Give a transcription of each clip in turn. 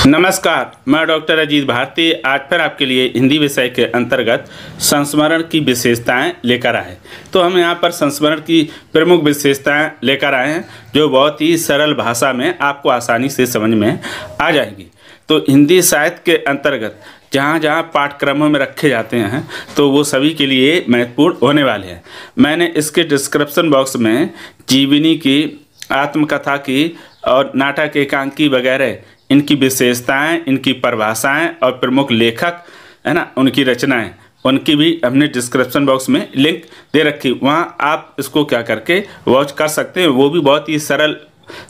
नमस्कार, मैं डॉक्टर अजीत भारती आज फिर आपके लिए हिंदी विषय के अंतर्गत संस्मरण की विशेषताएं लेकर आए। तो हम यहाँ पर संस्मरण की प्रमुख विशेषताएं लेकर आए हैं जो बहुत ही सरल भाषा में आपको आसानी से समझ में आ जाएगी। तो हिंदी साहित्य के अंतर्गत जहाँ जहाँ पाठ्यक्रमों में रखे जाते हैं तो वो सभी के लिए महत्वपूर्ण होने वाले हैं। मैंने इसके डिस्क्रिप्शन बॉक्स में जीवनी की, आत्मकथा की और नाटक एकांकी वगैरह इनकी विशेषताएं, इनकी परिभाषाएं और प्रमुख लेखक है ना, उनकी रचनाएं, उनकी भी हमने डिस्क्रिप्शन बॉक्स में लिंक दे रखी। वहाँ आप इसको क्या करके वॉच कर सकते हैं। वो भी बहुत ही सरल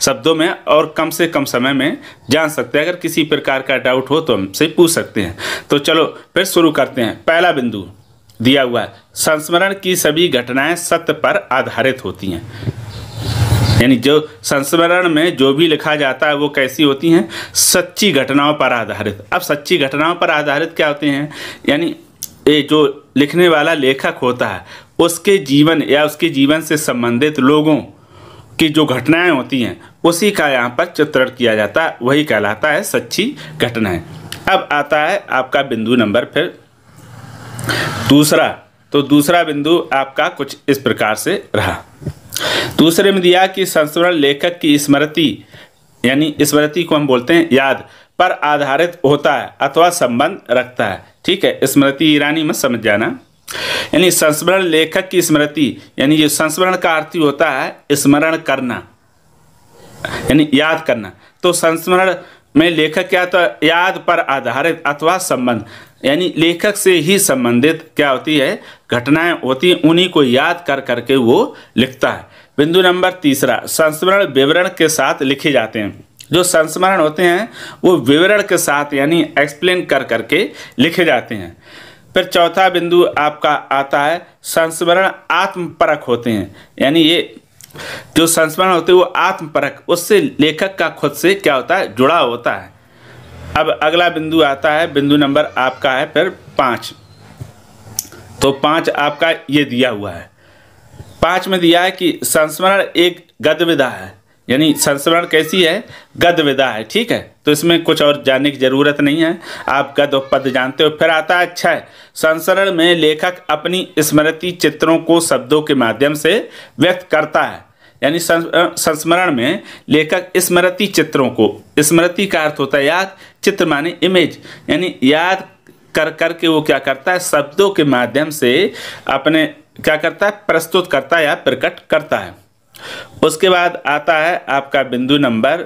शब्दों में और कम से कम समय में जान सकते हैं। अगर किसी प्रकार का डाउट हो तो हमसे पूछ सकते हैं। तो चलो फिर शुरू करते हैं। पहला बिंदु दिया हुआ है, संस्मरण की सभी घटनाएं सत्य पर आधारित होती हैं। यानी जो संस्मरण में जो भी लिखा जाता है वो कैसी होती हैं? सच्ची घटनाओं पर आधारित। अब सच्ची घटनाओं पर आधारित क्या होते हैं? यानी ये जो लिखने वाला लेखक होता है उसके जीवन या उसके जीवन से संबंधित लोगों की जो घटनाएं होती हैं उसी का यहाँ पर चित्रण किया जाता है, वही कहलाता है सच्ची घटनाएं। अब आता है आपका बिंदु नंबर फिर दूसरा। तो दूसरा बिंदु आपका कुछ इस प्रकार से रहा। दूसरे में दिया कि संस्मरण लेखक की स्मृति, यानी स्मृति को हम बोलते हैं याद, पर आधारित होता है अथवा संबंध रखता है। ठीक है, स्मृति ईरानी में समझ जाना। यानी संस्मरण लेखक की स्मृति, यानी ये संस्मरण का अर्थ होता है स्मरण करना, यानी याद करना। तो संस्मरण में लेखक क्या तो याद पर आधारित अथवा संबंध, यानी लेखक से ही संबंधित क्या होती है घटनाएं होती हैं, उन्हीं को याद कर करके वो लिखता है। बिंदु नंबर तीसरा, संस्मरण विवरण के साथ लिखे जाते हैं। जो संस्मरण होते हैं वो विवरण के साथ यानी एक्सप्लेन कर करके लिखे जाते हैं। फिर चौथा बिंदु आपका आता है, संस्मरण आत्मपरक होते हैं। यानी ये जो संस्मरण होते हैं वो आत्मपरक, उससे लेखक का खुद से क्या होता है जुड़ा होता है। अब अगला बिंदु आता है, बिंदु नंबर आपका है फिर 5। तो 5 आपका ये दिया हुआ है। 5 में दिया है कि संस्मरण एक गद्य विधा है। यानी संस्मरण कैसी है? गद्य विधा है। ठीक है, तो इसमें कुछ और जानने की जरूरत नहीं है, आप गद्य और पद्य जानते हो। फिर आता है 6, संस्मरण में लेखक अपनी स्मृति चित्रों को शब्दों के माध्यम से व्यक्त करता है। यानी संस्मरण में लेखक स्मृति चित्रों को, स्मृति का अर्थ होता है याद, चित्र माने इमेज, यानी याद कर करके वो क्या करता है शब्दों के माध्यम से अपने क्या करता है प्रस्तुत करता है या प्रकट करता है। उसके बाद आता है आपका बिंदु नंबर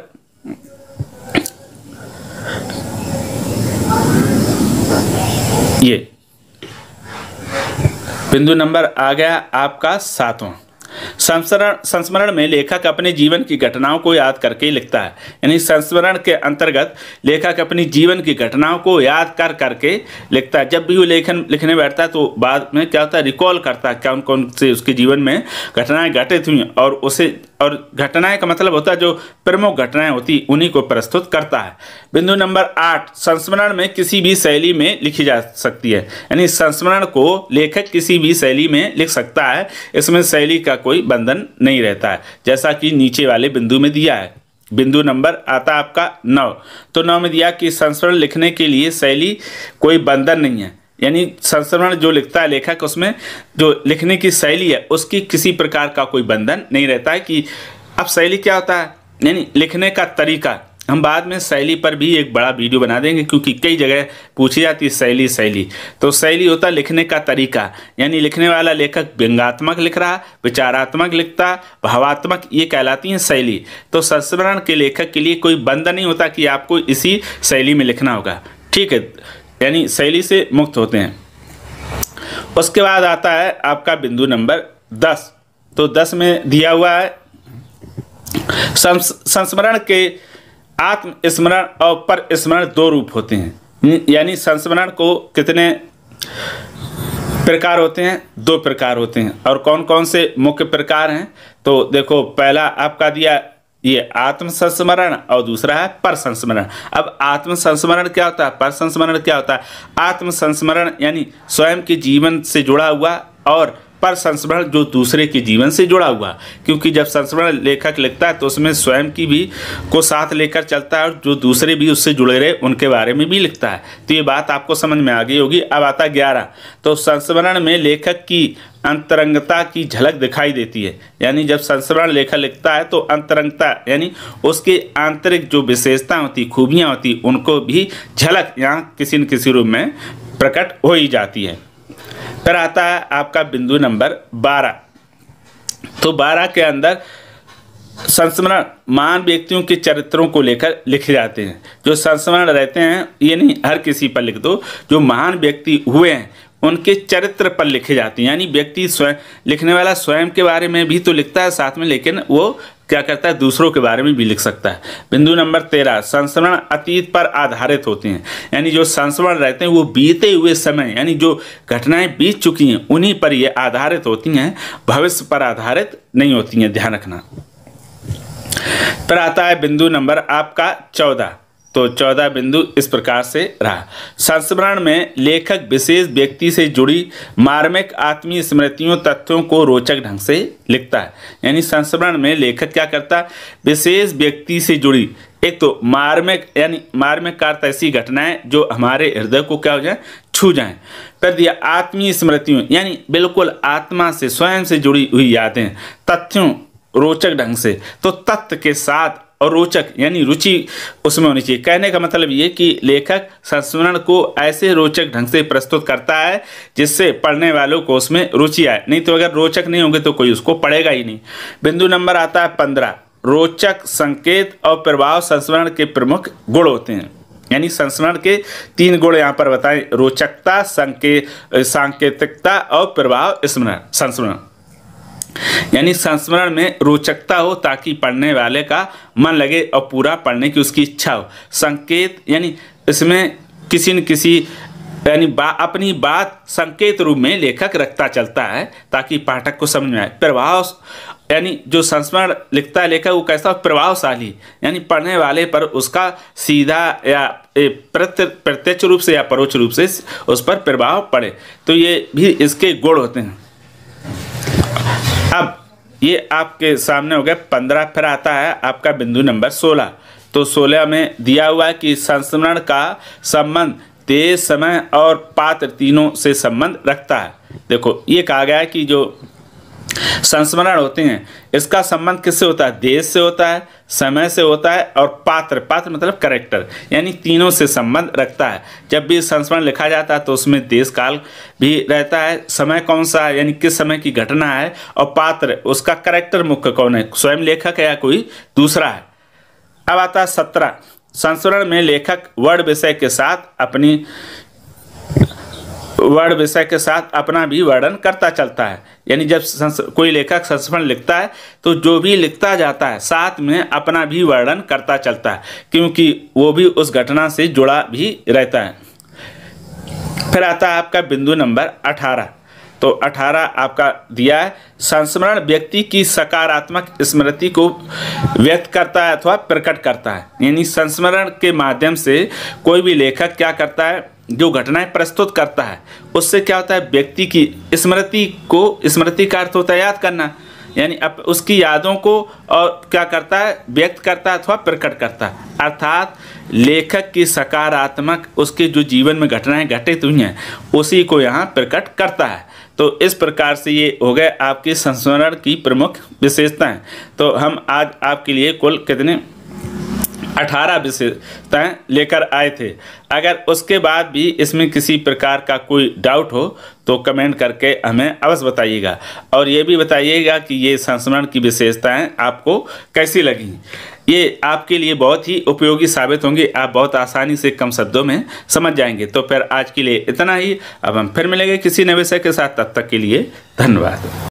ये बिंदु नंबर आ गया आपका 7वां। संस्मरण में लेखक अपने जीवन की घटनाओं को याद करके लिखता है। यानी संस्मरण के अंतर्गत लेखक अपनी जीवन की घटनाओं को याद कर करके लिखता है। जब भी वो लिखने बैठता है तो बाद में क्या होता है रिकॉल करता है कौन कौन से उसके जीवन में घटनाएं घटित हुई और उसे, और घटनाएं का मतलब होता है जो प्रमुख घटनाएं होती उन्हीं को प्रस्तुत करता है। बिंदु नंबर 8, संस्मरण में किसी भी शैली में लिखी जा सकती है। यानी संस्मरण को लेखक किसी भी शैली में लिख सकता है, इसमें शैली का कोई बंधन नहीं रहता है, जैसा कि नीचे वाले बिंदु में दिया है। बिंदु नंबर आता आपका 9। तो 9 में दिया कि संस्मरण लिखने के लिए शैली कोई बंधन नहीं है। यानी संस्मरण जो लिखता है लेखक, उसमें जो लिखने की शैली है उसकी किसी प्रकार का कोई बंधन नहीं रहता है। कि अब शैली क्या होता है, यानी लिखने का तरीका। हम बाद में शैली पर भी एक बड़ा वीडियो बना देंगे क्योंकि कई जगह पूछी जाती है शैली। तो शैली होता है लिखने का तरीका, यानी लिखने वाला लेखक व्यंग्यात्मक लिख रहा, विचारात्मक लिखता, भावात्मक, ये कहलाती है शैली। तो संस्मरण के लेखक के लिए कोई बंधन नहीं होता कि आपको इसी शैली में लिखना होगा। ठीक है, यानी शैली से मुक्त होते हैं। उसके बाद आता है आपका बिंदु नंबर 10। तो 10 में दिया हुआ है, संस्मरण के आत्मस्मरण और परस्मरण 2 रूप होते हैं। यानी संस्मरण को कितने प्रकार होते हैं? 2 प्रकार होते हैं। और कौन कौन से मुख्य प्रकार हैं? तो देखो, पहला आपका दिया ये आत्म संस्मरण और दूसरा है पर संस्मरण। अब आत्म संस्मरण क्या होता है, पर संस्मरण क्या होता है? आत्म संस्मरण यानी स्वयं के जीवन से जुड़ा हुआ और पर संस्मरण जो दूसरे के जीवन से जुड़ा हुआ, क्योंकि जब संस्मरण लेखक लिखता है तो उसमें स्वयं की भी को साथ लेकर चलता है और जो दूसरे भी उससे जुड़े रहे उनके बारे में भी लिखता है। तो ये बात आपको समझ में आ गई होगी। अब आता 11, तो संस्मरण में लेखक की अंतरंगता की झलक दिखाई देती है। यानी जब संस्मरण लेखक लिखता है तो अंतरंगता यानी उसके आंतरिक जो विशेषता होती, खूबियाँ होती, उनको भी झलक यहाँ किसी न किसी रूप में प्रकट हो ही जाती है। फिर आता है आपका बिंदु नंबर 12। तो 12 के अंदर संस्मरण महान व्यक्तियों के चरित्रों को लेकर लिखे जाते हैं। जो संस्मरण रहते हैं ये नहीं हर किसी पर लिख दो, जो महान व्यक्ति हुए हैं उनके चरित्र पर लिखे जाते हैं। यानी व्यक्ति स्वयं, लिखने वाला स्वयं के बारे में भी तो लिखता है साथ में, लेकिन वो क्या करता है दूसरों के बारे में भी लिख सकता है। बिंदु नंबर 13, संस्मरण अतीत पर आधारित होते हैं। यानी जो संस्मरण रहते हैं वो बीते हुए समय यानी जो घटनाएं बीत चुकी हैं उन्हीं पर ये आधारित होती हैं, भविष्य पर आधारित नहीं होती हैं, ध्यान रखना। फिर आता है बिंदु नंबर आपका 14। तो 14 बिंदु इस प्रकार से रहा। संस्मरण में लेखक विशेष व्यक्ति से जुड़ी मार्मिक आत्मीय स्मृतियों तथ्यों को रोचक ढंग से लिखता है। यानी संस्मरण में लेखक क्या करता है, विशेष व्यक्ति से जुड़ी, एक तो मार्मिक यानी मार्मिक का अर्थ ऐसी घटनाएं जो हमारे हृदय को क्या हो जाए, छू जाएं। फिर दिया आत्मीय स्मृतियों यानी बिल्कुल आत्मा से स्वयं से जुड़ी हुई यादें, तथ्यों रोचक ढंग से, तो तथ्य के साथ और रोचक यानी रुचि उसमें होनी चाहिए। कहने का मतलब ये कि लेखक संस्मरण को ऐसे रोचक ढंग से प्रस्तुत करता है जिससे पढ़ने वालों को उसमें रुचि आए, नहीं तो अगर रोचक नहीं होंगे तो कोई उसको पढ़ेगा ही नहीं। बिंदु नंबर आता है 15, रोचक, संकेत और प्रभाव संस्मरण के प्रमुख गुण होते हैं। यानी संस्मरण के 3 गुण यहाँ पर बताएं, रोचकता, सांकेतिकता और प्रभाव संस्मरण। यानी संस्मरण में रोचकता हो ताकि पढ़ने वाले का मन लगे और पूरा पढ़ने की उसकी इच्छा हो। संकेत यानी इसमें किसी न किसी यानी अपनी बात संकेत रूप में लेखक रखता चलता है ताकि पाठक को समझ में आए। प्रभाव यानी जो संस्मरण लिखता है लेखक वो कैसा प्रभावशाली, यानी पढ़ने वाले पर उसका सीधा या प्रत्यक्ष रूप से या परोक्ष रूप से उस पर प्रभाव पड़े। तो ये भी इसके गुण होते हैं। अब ये आपके सामने हो गया 15। फिर आता है आपका बिंदु नंबर 16। तो 16 में दिया हुआ है कि संस्मरण का संबंध देश, समय और पात्र तीनों से संबंध रखता है। देखो ये कहा गया है कि जो संस्मरण होते हैं इसका संबंध किससे होता है, देश से होता है, समय से होता है और पात्र मतलब कैरेक्टर, यानी तीनों से संबंध रखता है। जब भी संस्मरण लिखा जाता है तो उसमें देश काल भी रहता है, समय कौन सा है यानी किस समय की घटना है, और पात्र उसका कैरेक्टर मुख्य कौन है, स्वयं लेखक है या कोई दूसरा है। अब आता है 17, संस्मरण में लेखक वर्ड विषय के साथ अपना भी वर्णन करता चलता है। यानी जब कोई लेखक संस्मरण लिखता है तो जो भी लिखता जाता है साथ में अपना भी वर्णन करता चलता है, क्योंकि वो भी उस घटना से जुड़ा भी रहता है। फिर आता है आपका बिंदु नंबर 18। तो 18 आपका दिया है, संस्मरण व्यक्ति की सकारात्मक स्मृति को व्यक्त करता है अथवा प्रकट करता है। यानी संस्मरण के माध्यम से कोई भी लेखक क्या करता है, जो घटनाएं प्रस्तुत करता है उससे क्या होता है, व्यक्ति की स्मृति का अर्थ होता है याद करना, यानी उसकी यादों को और क्या करता है, व्यक्त करता है अथवा प्रकट करता है। अर्थात लेखक की सकारात्मक उसके जो जीवन में घटनाएं घटित हुई हैं उसी को यहाँ प्रकट करता है। तो इस प्रकार से ये हो गए आपके संस्मरण की प्रमुख विशेषताएं। तो हम आज आपके लिए कुल कितने 18 विशेषताएं लेकर आए थे। अगर उसके बाद भी इसमें किसी प्रकार का कोई डाउट हो तो कमेंट करके हमें अवश्य बताइएगा, और ये भी बताइएगा कि ये संस्मरण की विशेषताएं आपको कैसी लगी। ये आपके लिए बहुत ही उपयोगी साबित होंगी, आप बहुत आसानी से कम शब्दों में समझ जाएंगे। तो फिर आज के लिए इतना ही, अब हम फिर मिलेंगे किसी नए विषय के साथ, तब तक के लिए धन्यवाद।